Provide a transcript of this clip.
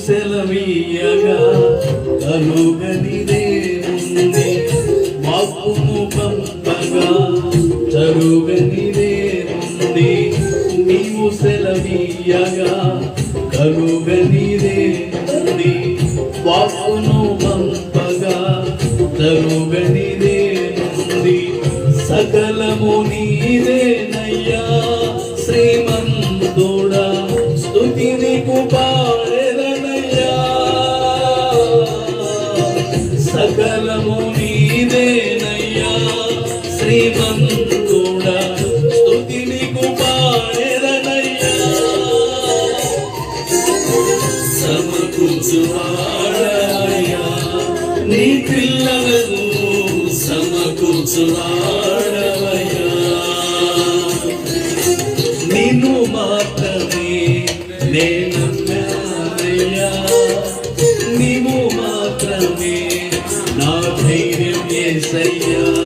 సెలవీయగా కలుగనిదేముంది వాక్కును పంపగా జరుగనిదేముంది నీవు సెలవీయగా కలుగనిదేముంది వాక్కును పంపగా జరుగనిదేముంది సకలము నీదేనయ్యా శ్రీమంతుడా స్తుతి నీకు పాడెదనయ్యా సకలము నీదేనయ్యా శ్రీమంతుడా స్తుతి నీకు పాడెదనయ్యా సమకూర్చువాడయ్యా నీ పిల్లలకు సమకూర్చువాడవయ్యా నిన్ను మాత్రమే నేనయ్యా నీవు మాత్రమే నా ధైర్యం యేసయ్యా